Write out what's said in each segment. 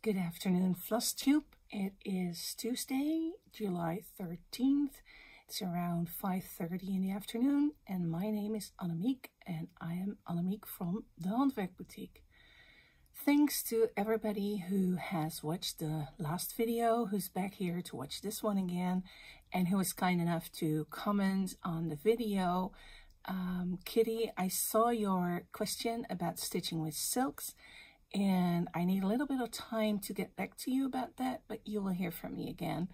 Good afternoon, Flosstube. It is Tuesday, July 13th. It's around 5:30 in the afternoon, and my name is Annemiek, and I am Annemiek from the Handwerk Boetiek. Thanks to everybody who has watched the last video, who's back here to watch this one again, and who was kind enough to comment on the video. Kitty, I saw your question about stitching with silks, and I need a little bit of time to get back to you about that, but you will hear from me again.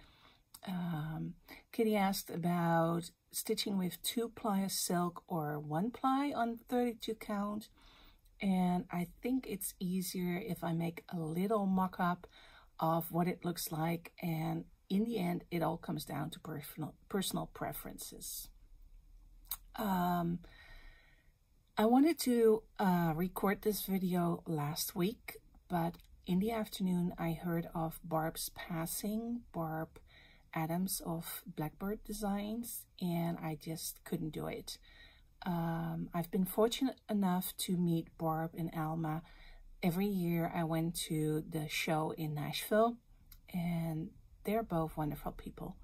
Kitty asked about stitching with 2-ply of silk or 1-ply on 32 count, and I think it's easier if I make a little mock-up of what it looks like, and in the end it all comes down to personal preferences. I wanted to record this video last week, but in the afternoon I heard of Barb's passing, Barb Adams of Blackbird Designs, and I just couldn't do it. I've been fortunate enough to meet Barb and Alma. Every year I went to the show in Nashville, and they're both wonderful people.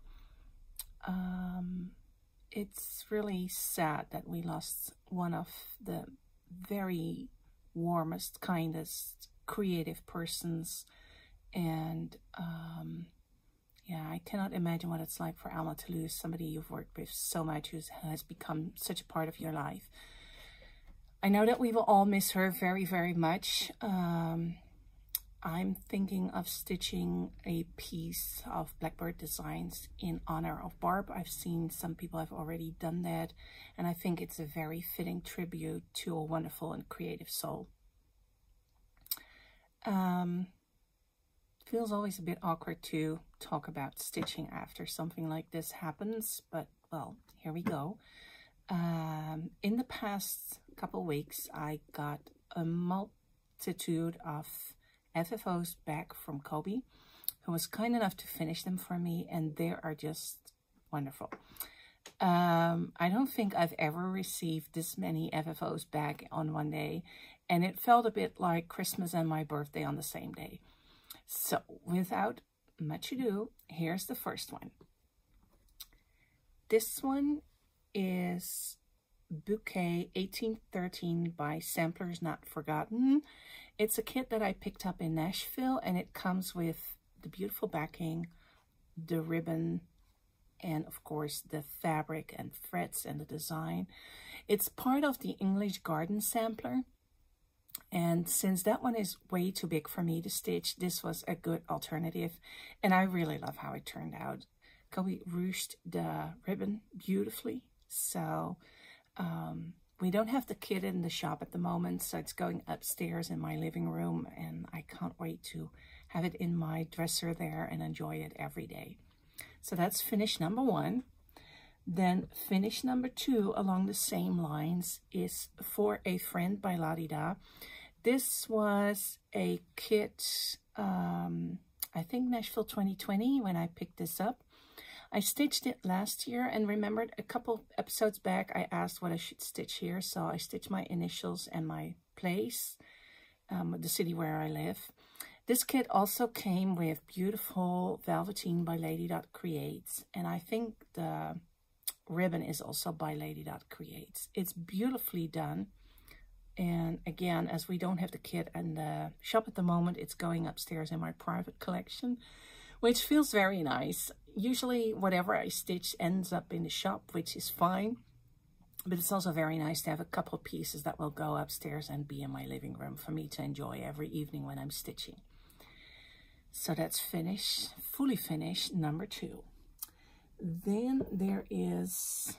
It's really sad that we lost one of the very warmest, kindest, creative persons. And yeah, I cannot imagine what it's like for Alma to lose somebody you've worked with so much, who has become such a part of your life. I know that we will all miss her very, very much. I'm thinking of stitching a piece of Blackbird Designs in honor of Barb. I've seen some people have already done that, and I think it's a very fitting tribute to a wonderful and creative soul. Feels always a bit awkward to talk about stitching after something like this happens, but well, here we go. In the past couple weeks, I got a multitude of FFOs back from Kobe, who was kind enough to finish them for me, and they are just wonderful. I don't think I've ever received this many FFOs back on one day, and it felt a bit like Christmas and my birthday on the same day. So without much ado, here's the first one. This one is Bouquet 1813 by Samplers Not Forgotten. It's a kit that I picked up in Nashville, and it comes with the beautiful backing, the ribbon, and of course the fabric and threads and the design. It's part of the English Garden sampler, and since that one is way too big for me to stitch, this was a good alternative, and I really love how it turned out. Kobe ruched the ribbon beautifully, so we don't have the kit in the shop at the moment, so it's going upstairs in my living room, and I can't wait to have it in my dresser there and enjoy it every day. So that's finish number 1. Then finish number 2 along the same lines is For a Friend by La Di Da. This was a kit, I think Nashville 2020 when I picked this up. I stitched it last year and remembered a couple episodes back I asked what I should stitch here, so I stitched my initials and my place, the city where I live. This kit also came with beautiful velveteen by Lady Dot Creates, and I think the ribbon is also by Lady Dot Creates. It's beautifully done, and again, as we don't have the kit in the shop at the moment, it's going upstairs in my private collection, which feels very nice. Usually whatever I stitch ends up in the shop, which is fine, but it's also very nice to have a couple of pieces that will go upstairs and be in my living room for me to enjoy every evening when I'm stitching. So that's finished, fully finished, number 2. Then there is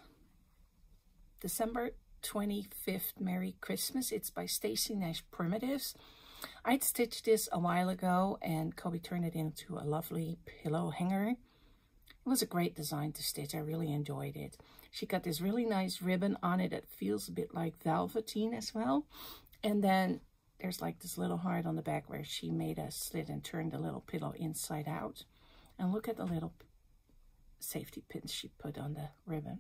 December 25th, Merry Christmas. It's by Stacy Nash Primitives. I'd stitched this a while ago, and Kobe turned it into a lovely pillow hanger. It was a great design to stitch. I really enjoyed it. She got this really nice ribbon on it that feels a bit like velveteen as well. And then there's like this little heart on the back where she made a slit and turned the little pillow inside out. And look at the little safety pins she put on the ribbon.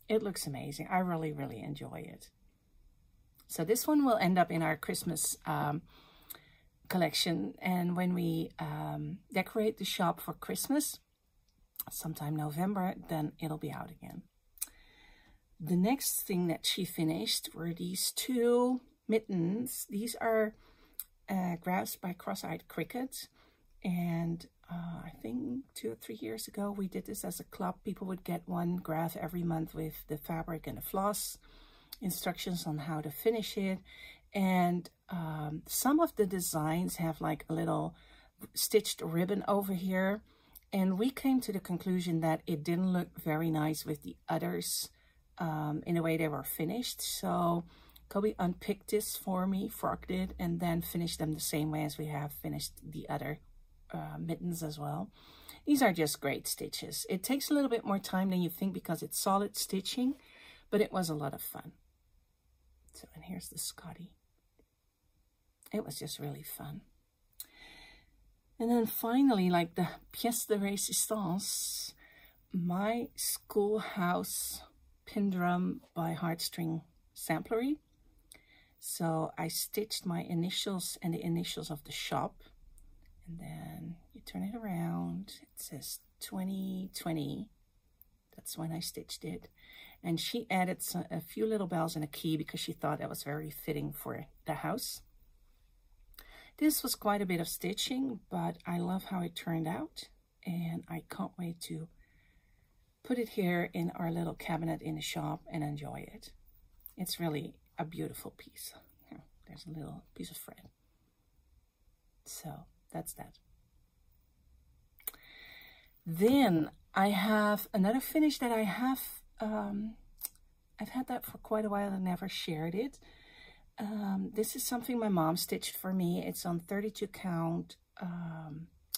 It looks amazing. I really, really enjoy it. So this one will end up in our Christmas collection. And when we decorate the shop for Christmas, sometime November, then it'll be out again. The next thing that she finished were these two mittens. These are graphs by Cross-Eyed Cricket. And I think 2 or 3 years ago, we did this as a club. People would get one graph every month with the fabric and the floss, instructions on how to finish it. And some of the designs have like a little stitched ribbon over here. And we came to the conclusion that it didn't look very nice with the others in the way they were finished. So Kobe unpicked this for me, frocked it, and then finished them the same way as we have finished the other mittens as well. These are just great stitches. It takes a little bit more time than you think because it's solid stitching, but it was a lot of fun. So, and here's the Scotty. It was just really fun. And then finally, like the pièce de résistance, my schoolhouse pin drum by Heartstring Samplery. So I stitched my initials and the initials of the shop. And then you turn it around. It says 2020. That's when I stitched it. And she added a few little bells and a key because she thought that was very fitting for the house. This was quite a bit of stitching, but I love how it turned out. And I can't wait to put it here in our little cabinet in the shop and enjoy it. It's really a beautiful piece. Here, there's a little piece of thread. So that's that. Then I have another finish that I have, I've had that for quite a while and never shared it. This is something my mom stitched for me. It's on 32 count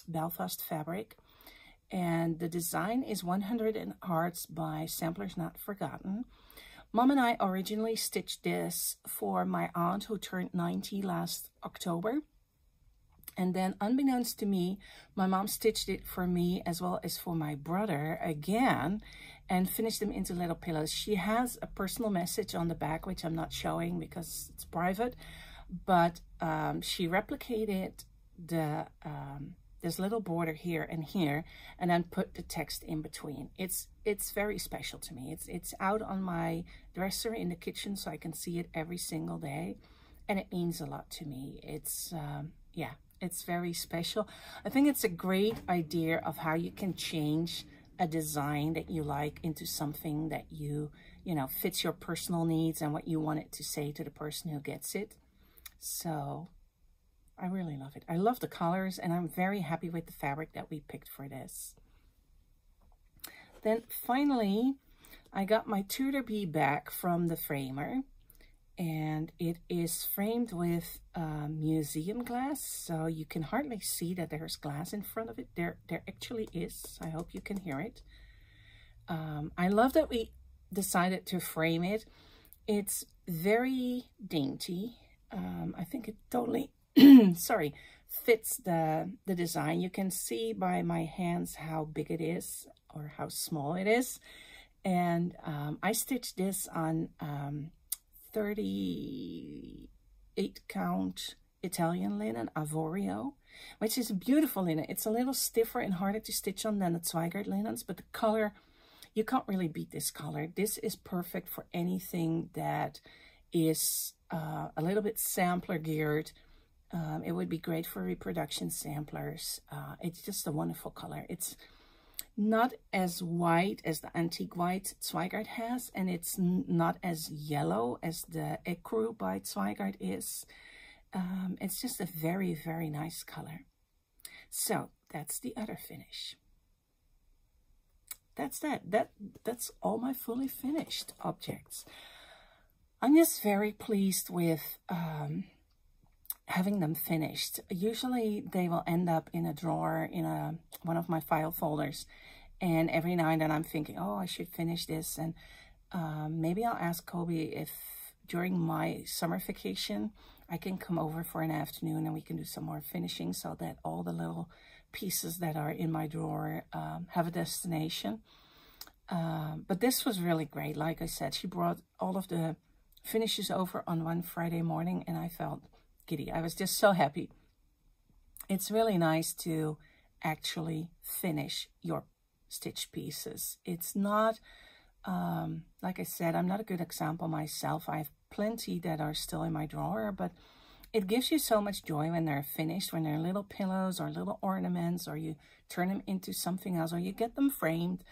Belfast fabric. And the design is 100 Hearts by Samplers Not Forgotten. Mom and I originally stitched this for my aunt who turned 90 last October. And then unbeknownst to me, my mom stitched it for me as well as for my brother again and finished them into little pillows. She has a personal message on the back, which I'm not showing because it's private, but she replicated the this little border here and here and then put the text in between. It's very special to me. It's out on my dresser in the kitchen so I can see it every single day, and it means a lot to me. It's yeah, it's very special. I think it's a great idea of how you can change a design that you like into something that you know, fits your personal needs and what you want it to say to the person who gets it. So I really love it. I love the colors, and I'm very happy with the fabric that we picked for this. Then finally, I got my Tudor bee back from the framer, and it is framed with museum glass, so you can hardly see that there's glass in front of it. There actually is. I hope you can hear it. I love that we decided to frame it. It's very dainty. I think it totally sorry, fits the design. You can see by my hands how big it is or how small it is. And I stitched this on 38 count Italian linen, Avorio, which is a beautiful linen. It's a little stiffer and harder to stitch on than the Zweigart linens, but the color, you can't really beat this color. This is perfect for anything that is a little bit sampler geared. It would be great for reproduction samplers. It's just a wonderful color. It's not as white as the antique white Zweigart has, and it's not as yellow as the Ecru by Zweigart is. It's just a very, very nice color. So that's the other finish. That's that's all my fully finished objects. I'm just very pleased with having them finished. Usually they will end up in a drawer in one of my file folders, and every now and then I'm thinking, oh, I should finish this, and maybe I'll ask Kobe if during my summer vacation I can come over for an afternoon and we can do some more finishing so that all the little pieces that are in my drawer have a destination. But this was really great. Like I said, she brought all of the finishes over on one Friday morning, and I felt giddy. I was just so happy it's really nice to actually finish your stitch pieces. It's not, like I said, I'm not a good example myself. I have plenty that are still in my drawer, but it gives you so much joy when they're finished, when they're little pillows or little ornaments, or you turn them into something else, or you get them framed,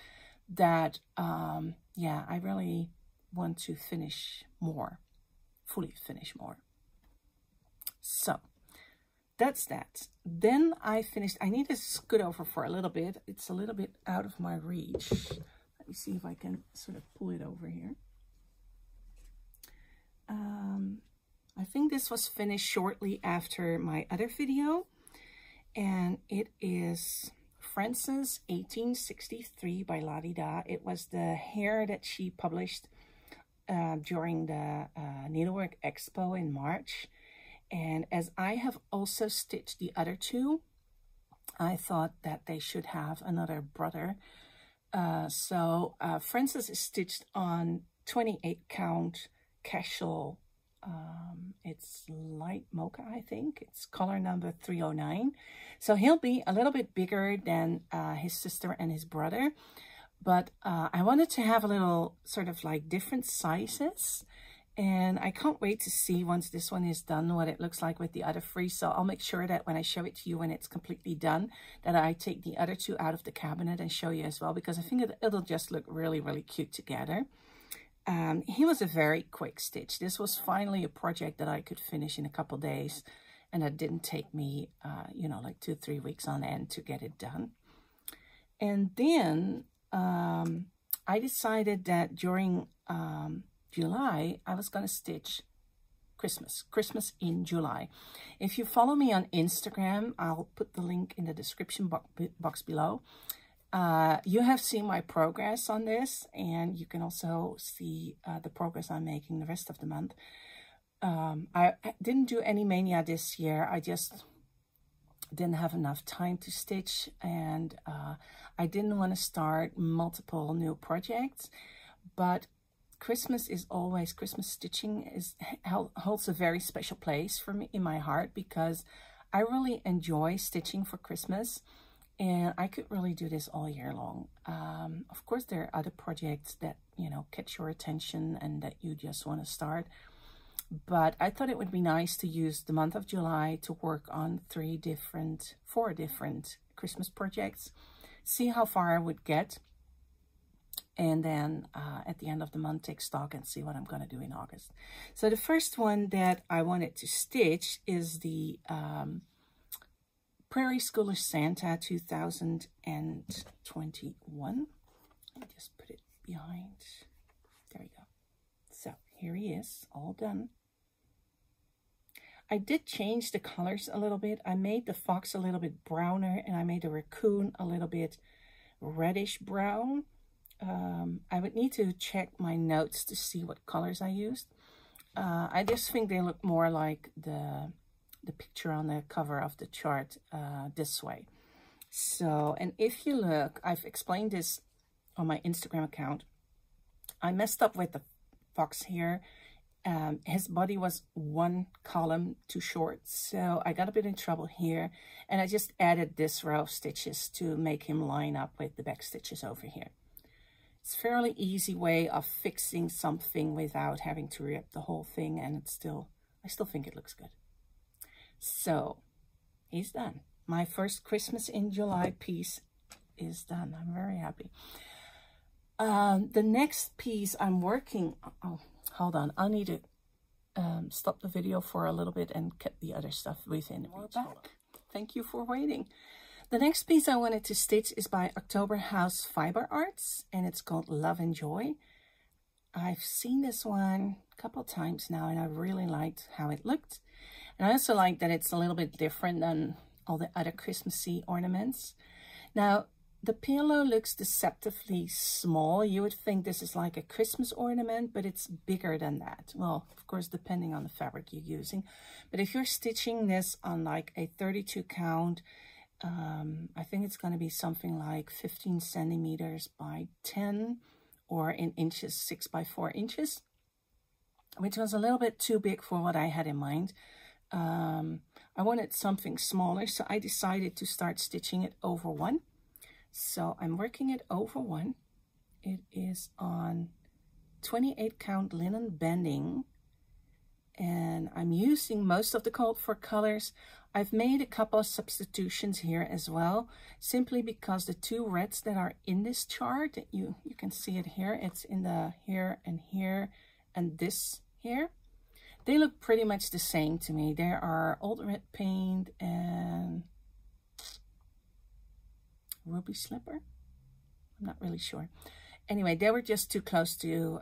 that, yeah, I really want to finish more, fully finish more. So that's that. Then I finished. I need to scoot over for a little bit. It's a little bit out of my reach. Let me see if I can sort of pull it over here. I think this was finished shortly after my other video, and it is Frances 1863 by La Di Da. It was the hair that she published during the Needlework Expo in March. And as I have also stitched the other two, I thought that they should have another brother. So Frances is stitched on 28 count casual. It's light mocha, I think. It's color number 309. So he'll be a little bit bigger than his sister and his brother. But I wanted to have a little sort of like different sizes. And I can't wait to see, once this one is done, what it looks like with the other three. So I'll make sure that when I show it to you when it's completely done, that I take the other two out of the cabinet and show you as well, because I think it'll just look really, really cute together. He was a very quick stitch. This was finally a project that I could finish in a couple days, and it didn't take me, you know, like 2-3 weeks on end to get it done. And then I decided that during July, I was going to stitch Christmas in July. If you follow me on Instagram, I'll put the link in the description box below. You have seen my progress on this, and you can also see the progress I'm making the rest of the month. I didn't do any mania this year. I just didn't have enough time to stitch, and I didn't want to start multiple new projects. But Christmas stitching holds a very special place for me in my heart, because I really enjoy stitching for Christmas. And I could really do this all year long. Of course, there are other projects that, you know, catch your attention and that you just want to start. But I thought it would be nice to use the month of July to work on 4 different Christmas projects, see how far I would get, and then at the end of the month, take stock and see what I'm going to do in August. So the first one that I wanted to stitch is the Prairie Schooler Santa 2021. Let me just put it behind. There we go. So here he is, all done. I did change the colors a little bit. I made the fox a little bit browner, and I made the raccoon a little bit reddish brown. I would need to check my notes to see what colors I used. I just think they look more like the picture on the cover of the chart this way. So, and if you look, I've explained this on my Instagram account. I messed up with the fox here. His body was 1 column too short, so I got a bit in trouble here, and I just added this row of stitches to make him line up with the back stitches over here. It's a fairly easy way of fixing something without having to rip the whole thing, and I still think it looks good. So he's done. My first Christmas in July piece is done. I'm very happy. The next piece I'm working, oh, hold on. I need to stop the video for a little bit and get the other stuff within. We're back. Thank you for waiting. The next piece I wanted to stitch is by October House Fiber Arts, and it's called Love and Joy. I've seen this one a couple times now, and I really liked how it looked. And I also like that it's a little bit different than all the other Christmassy ornaments. Now, the pillow looks deceptively small. You would think this is like a Christmas ornament, but it's bigger than that. Well, of course, depending on the fabric you're using. But if you're stitching this on like a 32 count, I think it's going to be something like 15 centimeters by 10, or in inches, 6 by 4 inches, which was a little bit too big for what I had in mind. I wanted something smaller, so I decided to start stitching it over 1. So I'm working it over 1. It is on 28 count linen bending, and I'm using most of the called for colors. I've made a couple of substitutions here as well, simply because the 2 reds that are in this chart, you can see it here, it's in the here and this here. They look pretty much the same to me. There are Old Red Paint and Ruby Slipper. I'm not really sure. Anyway, they were just too close to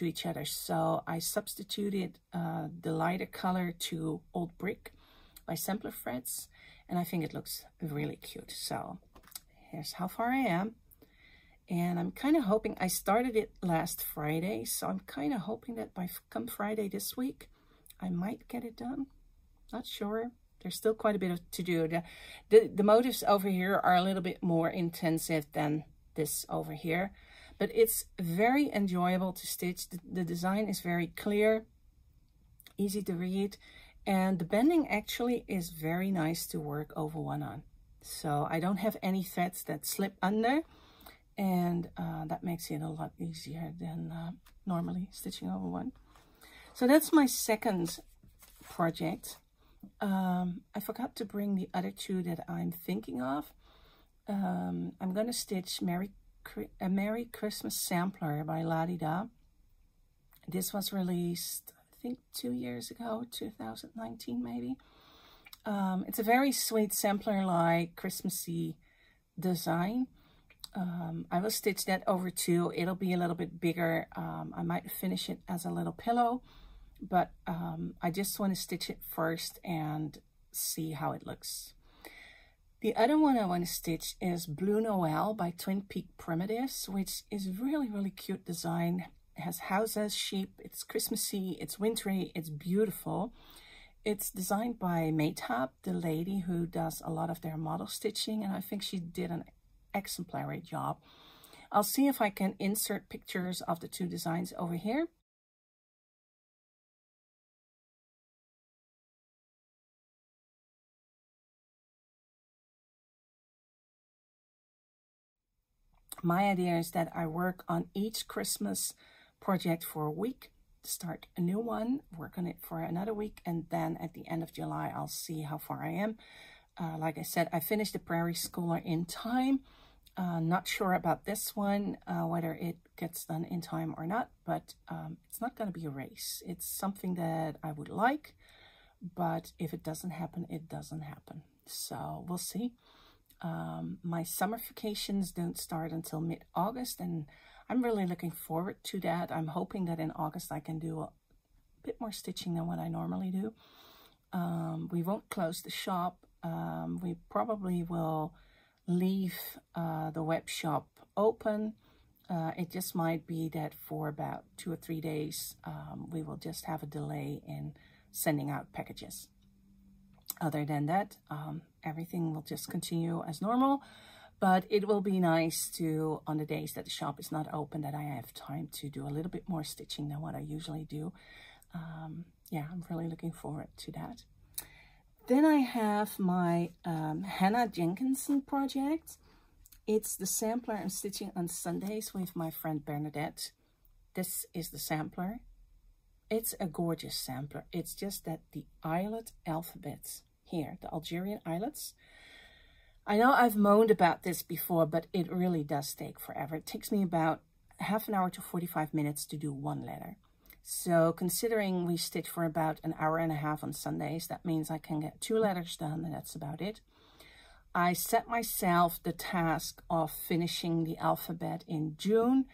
each other, so I substituted the lighter color to Old Brick by Sampler Threads, and I think it looks really cute. So here's how far I am, and I'm kind of hoping, I started it last Friday, so I'm kind of hoping that by come Friday this week, I might get it done. Not sure. There's still quite a bit to do. The motifs over here are a little bit more intensive than this over here, but it's very enjoyable to stitch. The design is very clear, easy to read, and the bending actually is very nice to work over 1 on. So I don't have any threads that slip under, and that makes it a lot easier than normally stitching over 1. So that's my second project. I forgot to bring the other 2 that I'm thinking of. I'm going to stitch a Merry Christmas Sampler by La Di Da. This was released, I think, 2 years ago, 2019 maybe. It's a very sweet sampler-like Christmassy design. I will stitch that over 2. It'll be a little bit bigger. I might finish it as a little pillow, but I just want to stitch it first and see how it looks. The other one I want to stitch is Blue Noel by Twin Peak Primitives, which is really, really cute design. It has houses, sheep, it's Christmassy, it's wintry, it's beautiful. It's designed by Maytab, the lady who does a lot of their model stitching, and I think she did an exemplary job. I'll see if I can insert pictures of the 2 designs over here. My idea is that I work on each Christmas project for a week, start a new one, work on it for another week, and then at the end of July, I'll see how far I am. Like I said, I finished the Prairie Schooler in time. Not sure about this one, whether it gets done in time or not, but it's not going to be a race. It's something that I would like, but if it doesn't happen, it doesn't happen. So we'll see. My summer vacations don't start until mid-August, and I'm really looking forward to that. I'm hoping that in August I can do a bit more stitching than what I normally do. We won't close the shop. We probably will leave the web shop open. It just might be that for about 2 or 3 days, we will just have a delay in sending out packages. Other than that, everything will just continue as normal, but it will be nice to, on the days that the shop is not open, that I have time to do a little bit more stitching than what I usually do. Yeah, I'm really looking forward to that. Then I have my Hannah Jenkinson project. It's the sampler I'm stitching on Sundays with my friend Bernadette. This is the sampler. It's a gorgeous sampler. It's just that the eyelet alphabets here, the Algerian eyelets. I know I've moaned about this before, but it really does take forever. It takes me about half an hour to 45 minutes to do 1 letter. So considering we stitch for about an hour and a half on Sundays, that means I can get 2 letters done, and that's about it. I set myself the task of finishing the alphabet in June,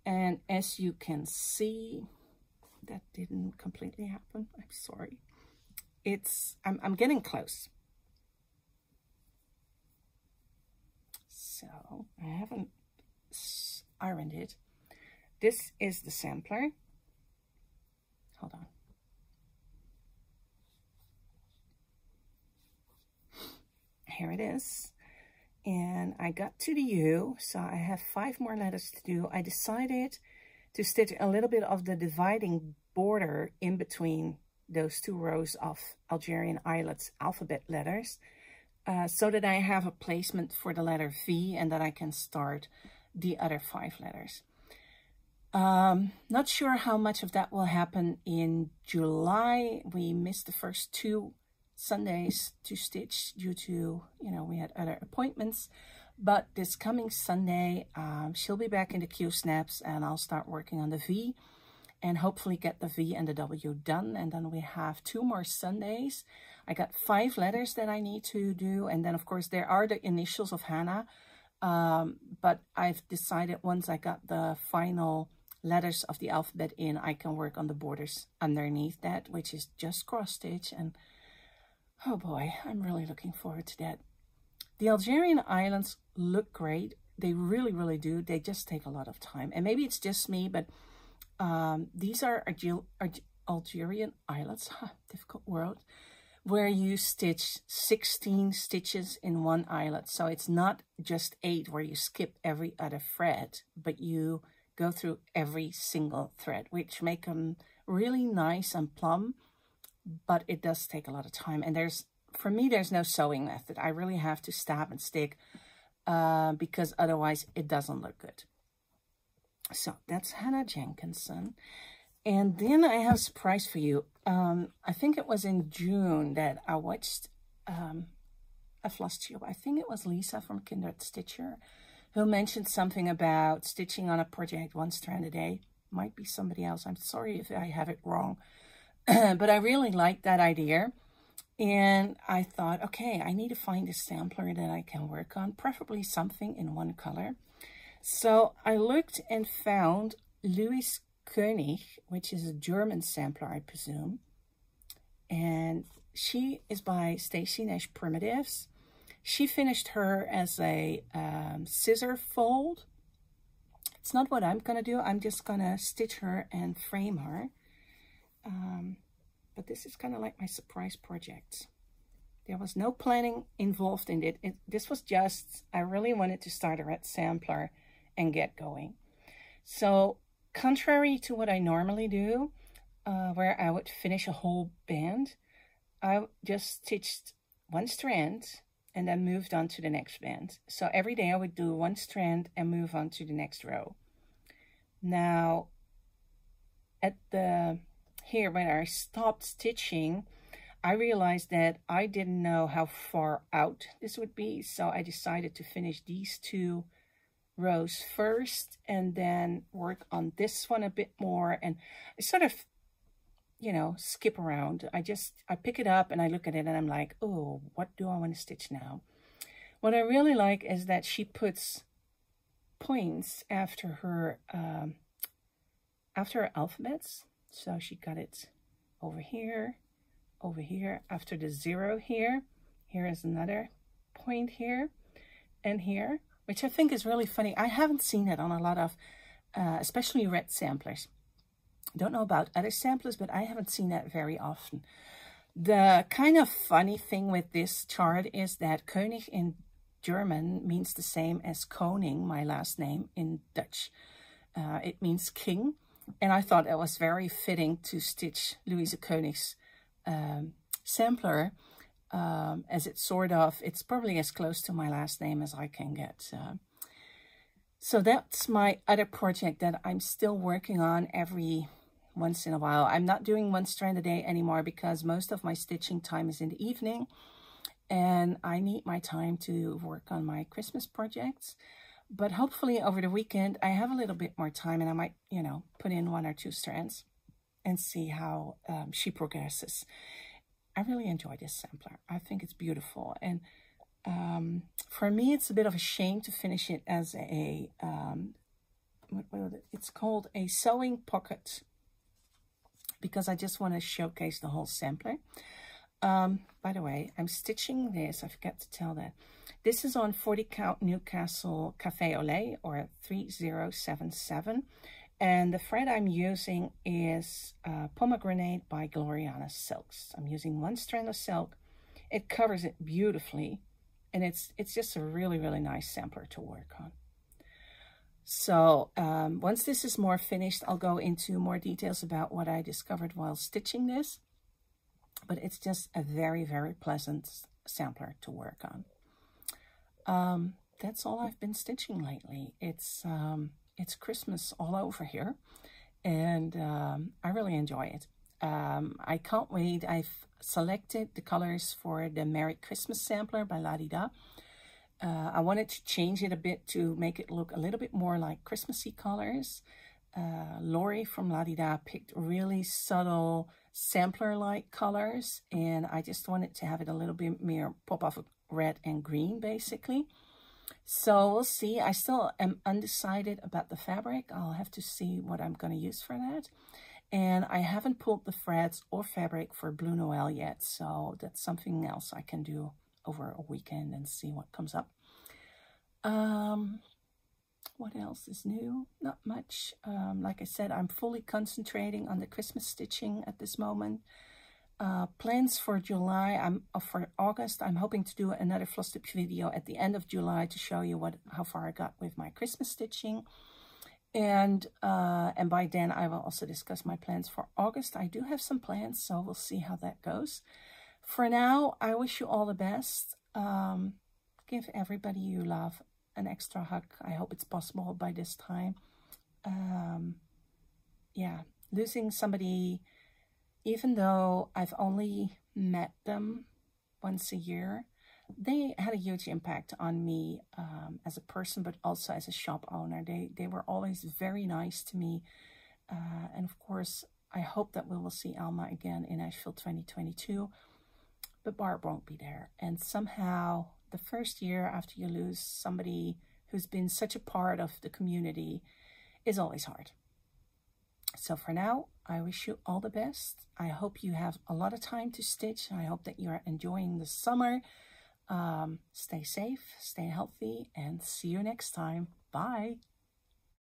and as you can see, that didn't completely happen. I'm sorry. I'm getting close. So I haven't ironed it. This is the sampler. Hold on. Here it is. And I got to the U, so I have 5 more letters to do. I decided to stitch a little bit of the dividing border in between those 2 rows of Algerian Eyelet's alphabet letters so that I have a placement for the letter V and that I can start the other 5 letters. Not sure how much of that will happen in July. We missed the first 2 Sundays to stitch due to, you know, we had other appointments. But this coming Sunday, she'll be back in the Q snaps and I'll start working on the V and hopefully get the V and the W done. And then we have 2 more Sundays. I got 5 letters that I need to do. And then, of course, there are the initials of Hannah. But I've decided once I got the final letters of the alphabet in, I can work on the borders underneath that, which is just cross stitch. And oh boy, I'm really looking forward to that. The Algerian Islands look great. They really, really do. They just take a lot of time. And maybe it's just me, but these are Algerian Islets, difficult word, where you stitch 16 stitches in one eyelet. So it's not just 8 where you skip every other thread, but you go through every single thread, which make them really nice and plumb, but it does take a lot of time. And for me, there's no sewing method. I really have to stab and stick because otherwise it doesn't look good. So that's Hannah Jenkinson. And then I have a surprise for you. I think it was in June that I watched a Flosstube. I think it was Lisa from Kindred Stitcher who mentioned something about stitching on a project 1 strand a day. Might be somebody else. I'm sorry if I have it wrong. But I really liked that idea. And I thought, okay, I need to find a sampler that I can work on, preferably something in 1 color. So I looked and found Louis König, which is a German sampler, I presume. And she is by Stacy Nash Primitives. She finished her as a scissor fold. It's not what I'm going to do. I'm just going to stitch her and frame her. But this is kind of like my surprise project. There was no planning involved in it. This was just, I really wanted to start a red sampler and get going. So contrary to what I normally do, where I would finish a whole band, I just stitched 1 strand and then moved on to the next band. So every day I would do 1 strand and move on to the next row. Now, here when I stopped stitching, I realized that I didn't know how far out this would be. So I decided to finish these 2 rows first and then work on this one a bit more. And I sort of, you know, skip around. I pick it up and I look at it and I'm like, oh, what do I want to stitch now? What I really like is that she puts points after her alphabets. So she got it over here, after the 0 here. Here is another point here and here, which I think is really funny. I haven't seen it on a lot of, especially red samplers. Don't know about other samplers, but I haven't seen that very often. The kind of funny thing with this chart is that König in German means the same as Koning, my last name, in Dutch. It means king. And I thought it was very fitting to stitch Louise König's sampler, as it's it's probably as close to my last name as I can get. So that's my other project that I'm still working on every once in a while. I'm not doing 1 strand a day anymore because most of my stitching time is in the evening. And I need my time to work on my Christmas projects. But hopefully over the weekend, I have a little bit more time and I might, you know, put in 1 or 2 strands and see how she progresses. I really enjoy this sampler. I think it's beautiful. And for me, it's a bit of a shame to finish it as a, it's called a sewing pocket, because I just want to showcase the whole sampler. By the way, I'm stitching this. I forgot to tell that. This is on 40 count Newcastle Café au Lait, or 3077. And the thread I'm using is Pomegranate by Gloriana Silks. I'm using 1 strand of silk. It covers it beautifully. And it's just a really, really nice sampler to work on. So once this is more finished, I'll go into more details about what I discovered while stitching this. but it's just a very, very pleasant sampler to work on. That's all I've been stitching lately. It's Christmas all over here, and I really enjoy it. I can't wait. I've selected the colors for the Merry Christmas sampler by La-Di-Da. I wanted to change it a bit to make it look a little bit more like Christmassy colors. Lori from La-Di-Da picked really subtle sampler-like colors, and I just wanted to have it a little bit more pop off of red and green, basically. So we'll see. I still am undecided about the fabric. I'll have to see what I'm going to use for that. And I haven't pulled the threads or fabric for Blue Noel yet, so that's something else I can do over a weekend and see what comes up. What else is new? Not much. Like I said, I'm fully concentrating on the Christmas stitching at this moment. Plans for July, for August, I'm hoping to do another Flosstube video at the end of July to show you how far I got with my Christmas stitching. And by then I will also discuss my plans for August. I do have some plans, so we'll see how that goes. For now, I wish you all the best. Give everybody you love an extra hug. I hope it's possible by this time. Yeah, losing somebody, even though I've only met them once a year, they had a huge impact on me as a person, but also as a shop owner. They were always very nice to me. And of course, I hope that we will see Alma again in Asheville 2022. But Barb won't be there. And somehow, the first year after you lose somebody who's been such a part of the community is always hard. So for now, I wish you all the best. I hope you have a lot of time to stitch. I hope that you're enjoying the summer. Stay safe, stay healthy, and see you next time. Bye.